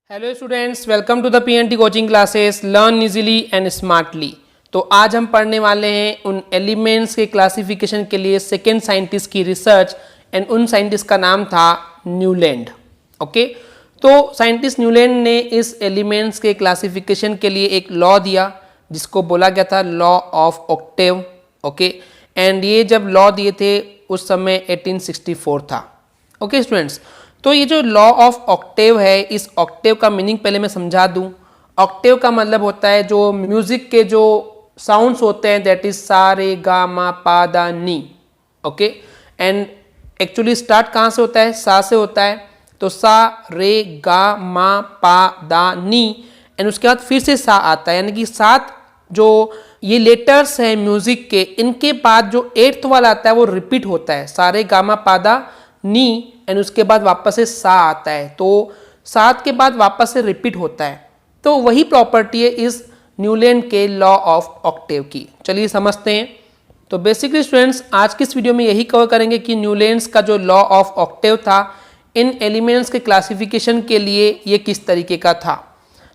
Hello students, welcome to the PNT coaching classes learn easily and smartly. तो आज हम पढ़ने वाले हैं उन एलिमेंट्स के क्लासिफिकेशन के लिए सेकेंड साइंटिस्ट की रिसर्च एंड उन साइंटिस्ट का नाम था न्यूलैंड। ओके, तो साइंटिस्ट न्यूलैंड ने इस एलिमेंट्स के क्लासिफिकेशन के लिए एक लॉ दिया जिसको बोला गया था law of Octave. Okay, and ये जब लॉ दिए थे उस समय 1864 था। ओके स्टूडेंट्स, तो ये जो लॉ ऑफ ऑक्टेव है, इस ऑक्टेव का मीनिंग पहले मैं समझा दूं। ऑक्टेव का मतलब होता है जो म्यूजिक के जो साउंड्स होते हैं, दैट इज सा रे गा मा पा दा नी। ओके, एंड एक्चुअली स्टार्ट कहाँ से होता है? सा से होता है। तो सा रे गा मा पा दा नी, एंड उसके बाद फिर से सा आता है, यानी कि 7 जो ये लेटर्स हैं म्यूजिक के, इनके बाद जो 8th वाला आता है वो रिपीट होता है, सा रे गा मा पा दा नी, एंड उसके बाद वापस से सा आता है। तो 7 के बाद वापस से रिपीट होता है। तो वही प्रॉपर्टी है इस न्यूलैंड के लॉ ऑफ ऑक्टेव की। चलिए समझते हैं। तो बेसिकली स्टूडेंट्स, आज की इस वीडियो में यही कवर करेंगे कि न्यूलैंड्स का जो लॉ ऑफ ऑक्टेव था इन एलिमेंट्स के क्लासिफिकेशन के लिए ये किस तरीके का था।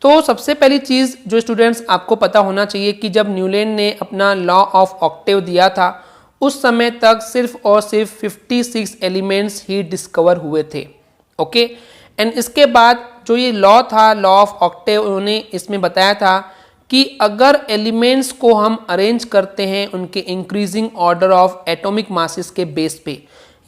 तो सबसे पहली चीज़ जो स्टूडेंट्स आपको पता होना चाहिए कि जब न्यूलैंड ने अपना लॉ ऑफ ऑक्टेव दिया था उस समय तक सिर्फ और सिर्फ 56 एलिमेंट्स ही डिस्कवर हुए थे। ओके, एंड इसके बाद जो ये लॉ था लॉ ऑफ ऑक्टेव, उन्होंने इसमें बताया था कि अगर एलिमेंट्स को हम अरेंज करते हैं उनके increasing order of atomic masses के बेस पे,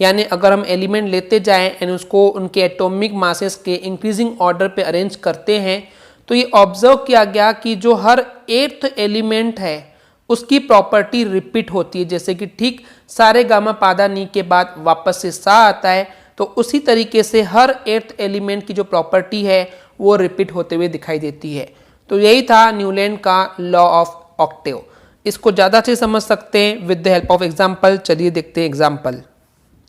यानी अगर हम एलिमेंट लेते जाएं एंड उसको उनके एटॉमिक मासेस के इंक्रीजिंग ऑर्डर पे अरेंज करते हैं, तो ये ऑब्जर्व किया गया कि जो हर 8th एलिमेंट है उसकी प्रॉपर्टी रिपीट होती है। जैसे कि ठीक सारे गामा पादा नी के बाद वापस से सा आता है, तो उसी तरीके से हर 8th एलिमेंट की जो प्रॉपर्टी है वो रिपीट होते हुए दिखाई देती है। तो यही था न्यूलैंड का लॉ ऑफ ऑक्टेव। इसको ज़्यादा अच्छे समझ सकते हैं with the help of example. चलिए देखते हैं एग्जाम्पल।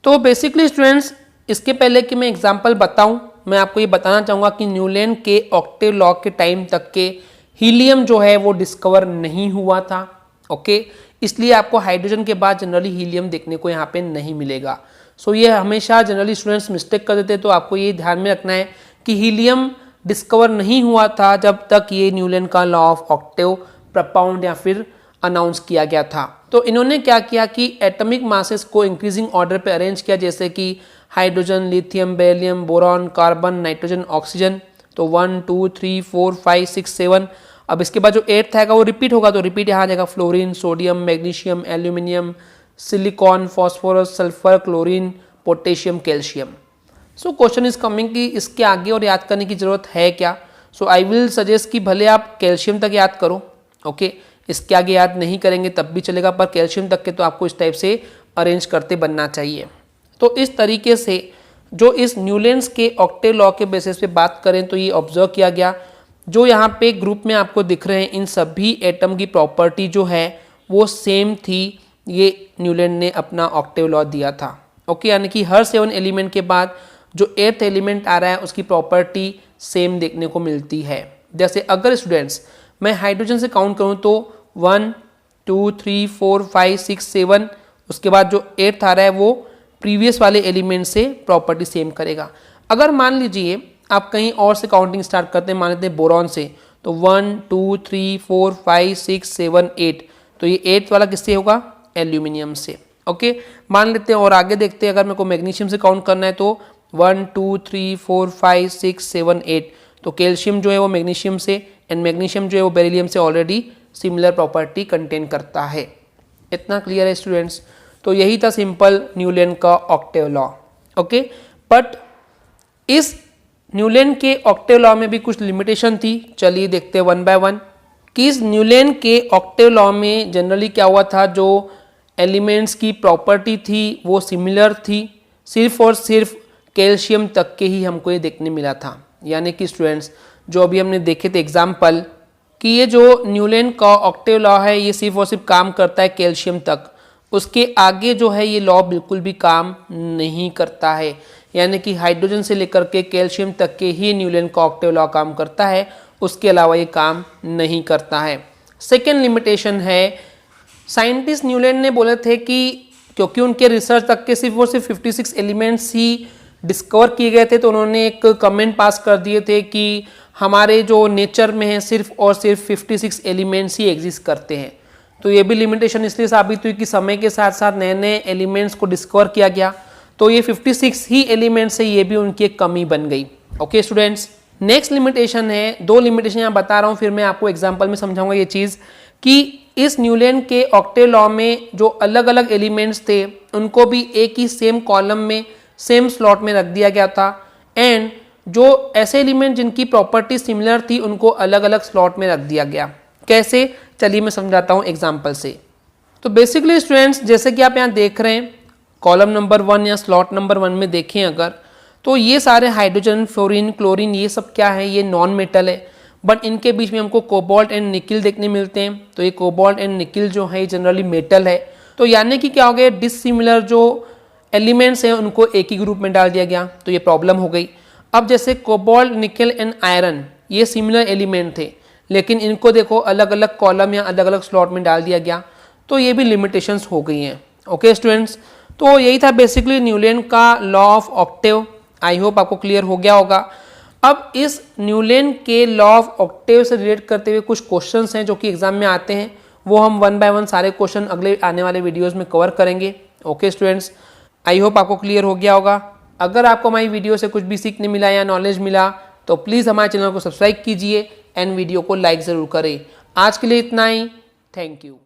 तो बेसिकली स्टूडेंट्स, इसके पहले कि मैं एग्जाम्पल बताऊं, मैं आपको ये बताना चाहूँगा कि न्यूलैंड के ऑक्टेव लॉ के टाइम तक के हीलियम जो है वो डिस्कवर नहीं हुआ था। ओके, इसलिए आपको हाइड्रोजन के बाद जनरली हीलियम देखने को यहाँ पे नहीं मिलेगा। सो ये हमेशा जनरली स्टूडेंट्स मिस्टेक कर देते हैं, तो आपको ये ध्यान में रखना है कि हीलियम डिस्कवर नहीं हुआ था जब तक ये न्यूलैंड का लॉ ऑफ ऑक्टेव प्रपाउंड या फिर अनाउंस किया गया था। तो इन्होंने क्या किया कि एटॉमिक मासेस को इंक्रीजिंग ऑर्डर पे अरेंज किया, जैसे कि hydrogen, lithium, beryllium, boron, carbon, nitrogen, oxygen. तो 1 2 3 4 5 6 7। अब इसके बाद जो 8th आएगा वो रिपीट होगा, तो रिपीट यहाँ आ जाएगा fluorine, sodium, magnesium, aluminium, silicon, phosphorus, sulphur, chlorine, potassium, calcium. So question is coming कि इसके आगे और याद करने की जरूरत है क्या। सो आई विल सजेस्ट कि भले आप कैल्शियम तक याद करो। ओके, इसके आगे याद नहीं करेंगे तब भी चलेगा, पर कैल्शियम तक के तो आपको इस टाइप से अरेंज करते बनना चाहिए। तो इस तरीके से जो इस न्यूलैंड्स के ऑक्टेव लॉ के बेसिस पे बात करें तो ये ऑब्जर्व किया गया, जो यहाँ पे ग्रुप में आपको दिख रहे हैं इन सभी एटम की प्रॉपर्टी जो है वो सेम थी। ये न्यूलैंड ने अपना ऑक्टेव लॉ दिया था। ओके, यानी कि हर 7 एलिमेंट के बाद जो 8th एलिमेंट आ रहा है उसकी प्रॉपर्टी सेम देखने को मिलती है। जैसे अगर स्टूडेंट्स मैं हाइड्रोजन से काउंट करूँ तो 1 2 3 4 5 6 7, उसके बाद जो 8th आ रहा है वो प्रीवियस वाले एलिमेंट से प्रॉपर्टी सेम करेगा। अगर मान लीजिए आप कहीं और से काउंटिंग स्टार्ट करते हैं, मान लेते हैं बोरॉन से, तो 1 2 3 4 5 6 7 8, तो ये 8th वाला किससे होगा? एल्यूमिनियम से। ओके, मान लेते हैं और आगे देखते हैं, अगर मेरे को मैग्नीशियम से काउंट करना है तो 1 2 3 4 5 6 7 8, तो कैल्शियम जो है वो मैग्नीशियम से, एंड मैग्नीशियम जो है वो बेरिलियम से ऑलरेडी सिमिलर प्रॉपर्टी कंटेन करता है। इतना क्लियर है स्टूडेंट्स। तो यही था सिंपल न्यूलैंड का ऑक्टेव लॉ। ओके, बट इस न्यूलैंड के ऑक्टेव लॉ में भी कुछ लिमिटेशन थी। चलिए देखते हैं वन बाय वन कि इस न्यूलैंड के ऑक्टेव लॉ में जनरली क्या हुआ था, जो एलिमेंट्स की प्रॉपर्टी थी वो सिमिलर थी, सिर्फ और सिर्फ कैल्शियम तक के ही हमको ये देखने मिला था। यानी कि स्टूडेंट्स जो अभी हमने देखे थे एग्जाम्पल कि ये जो न्यूलैंड का ऑक्टेव लॉ है ये सिर्फ और सिर्फ काम करता है कैल्शियम तक, उसके आगे जो है ये लॉ बिल्कुल भी काम नहीं करता है। यानी कि हाइड्रोजन से लेकर के कैल्शियम तक के ही न्यूलैंड का ऑक्टेव लॉ काम करता है, उसके अलावा ये काम नहीं करता है। सेकेंड लिमिटेशन है, साइंटिस्ट न्यूलैंड ने बोले थे कि क्योंकि उनके रिसर्च तक के सिर्फ और सिर्फ 56 एलिमेंट्स ही डिस्कवर किए गए थे, तो उन्होंने एक कमेंट पास कर दिए थे कि हमारे जो नेचर में है सिर्फ और सिर्फ 56 एलिमेंट्स ही एग्जिस्ट करते हैं। तो ये भी लिमिटेशन इसलिए साबित हुई कि समय के साथ साथ नए नए एलिमेंट्स को डिस्कवर किया गया, तो ये 56 ही एलिमेंट्स है, ये भी उनकी एक कमी बन गई। ओके स्टूडेंट्स, नेक्स्ट लिमिटेशन है, 2 लिमिटेशन यहाँ बता रहा हूँ, फिर मैं आपको एग्जाम्पल में समझाऊंगा ये चीज़ कि इस न्यूलैंड के ऑक्टेव लॉ में जो अलग अलग एलिमेंट्स थे उनको भी एक ही सेम कॉलम में सेम स्लॉट में रख दिया गया था, एंड जो ऐसे एलिमेंट जिनकी प्रॉपर्टी सिमिलर थी उनको अलग अलग स्लॉट में रख दिया गया। कैसे, चलिए मैं समझाता हूँ एग्जाम्पल से। तो बेसिकली स्टूडेंट्स, जैसे कि आप यहाँ देख रहे हैं कॉलम नंबर 1 या स्लॉट नंबर 1 में देखें अगर, तो ये सारे हाइड्रोजन, फ्लोरीन, क्लोरीन, ये सब क्या है, ये नॉन मेटल है, बट इनके बीच में हमको कोबाल्ट एंड निकिल देखने मिलते हैं। तो ये कोबाल्ट एंड निकिल जो है जनरली मेटल है। तो यानी कि क्या हो गया, डिसिमिलर जो एलिमेंट्स हैं उनको एक ही ग्रुप में डाल दिया गया, तो ये प्रॉब्लम हो गई। अब जैसे कोबाल्ट, निकल एंड आयरन, ये सिमिलर एलिमेंट थे, लेकिन इनको देखो अलग अलग कॉलम या अलग अलग स्लॉट में डाल दिया गया, तो ये भी लिमिटेशंस हो गई हैं। ओके स्टूडेंट्स, तो यही था बेसिकली न्यूलैंड का law of Octave. I hope आपको क्लियर हो गया होगा। अब इस न्यूलैंड के लॉ ऑफ ऑक्टेव से रिलेट करते हुए कुछ क्वेश्चंस हैं जो कि एग्जाम में आते हैं, वो हम 1 बाय 1 सारे क्वेश्चन अगले आने वाले वीडियोस में कवर करेंगे। ओके स्टूडेंट्स, आई होप आपको क्लियर हो गया होगा। अगर आपको हमारी वीडियो से कुछ भी सीखने मिला या नॉलेज मिला तो प्लीज़ हमारे चैनल को सब्सक्राइब कीजिए एंड वीडियो को लाइक ज़रूर करें। आज के लिए इतना ही, थैंक यू।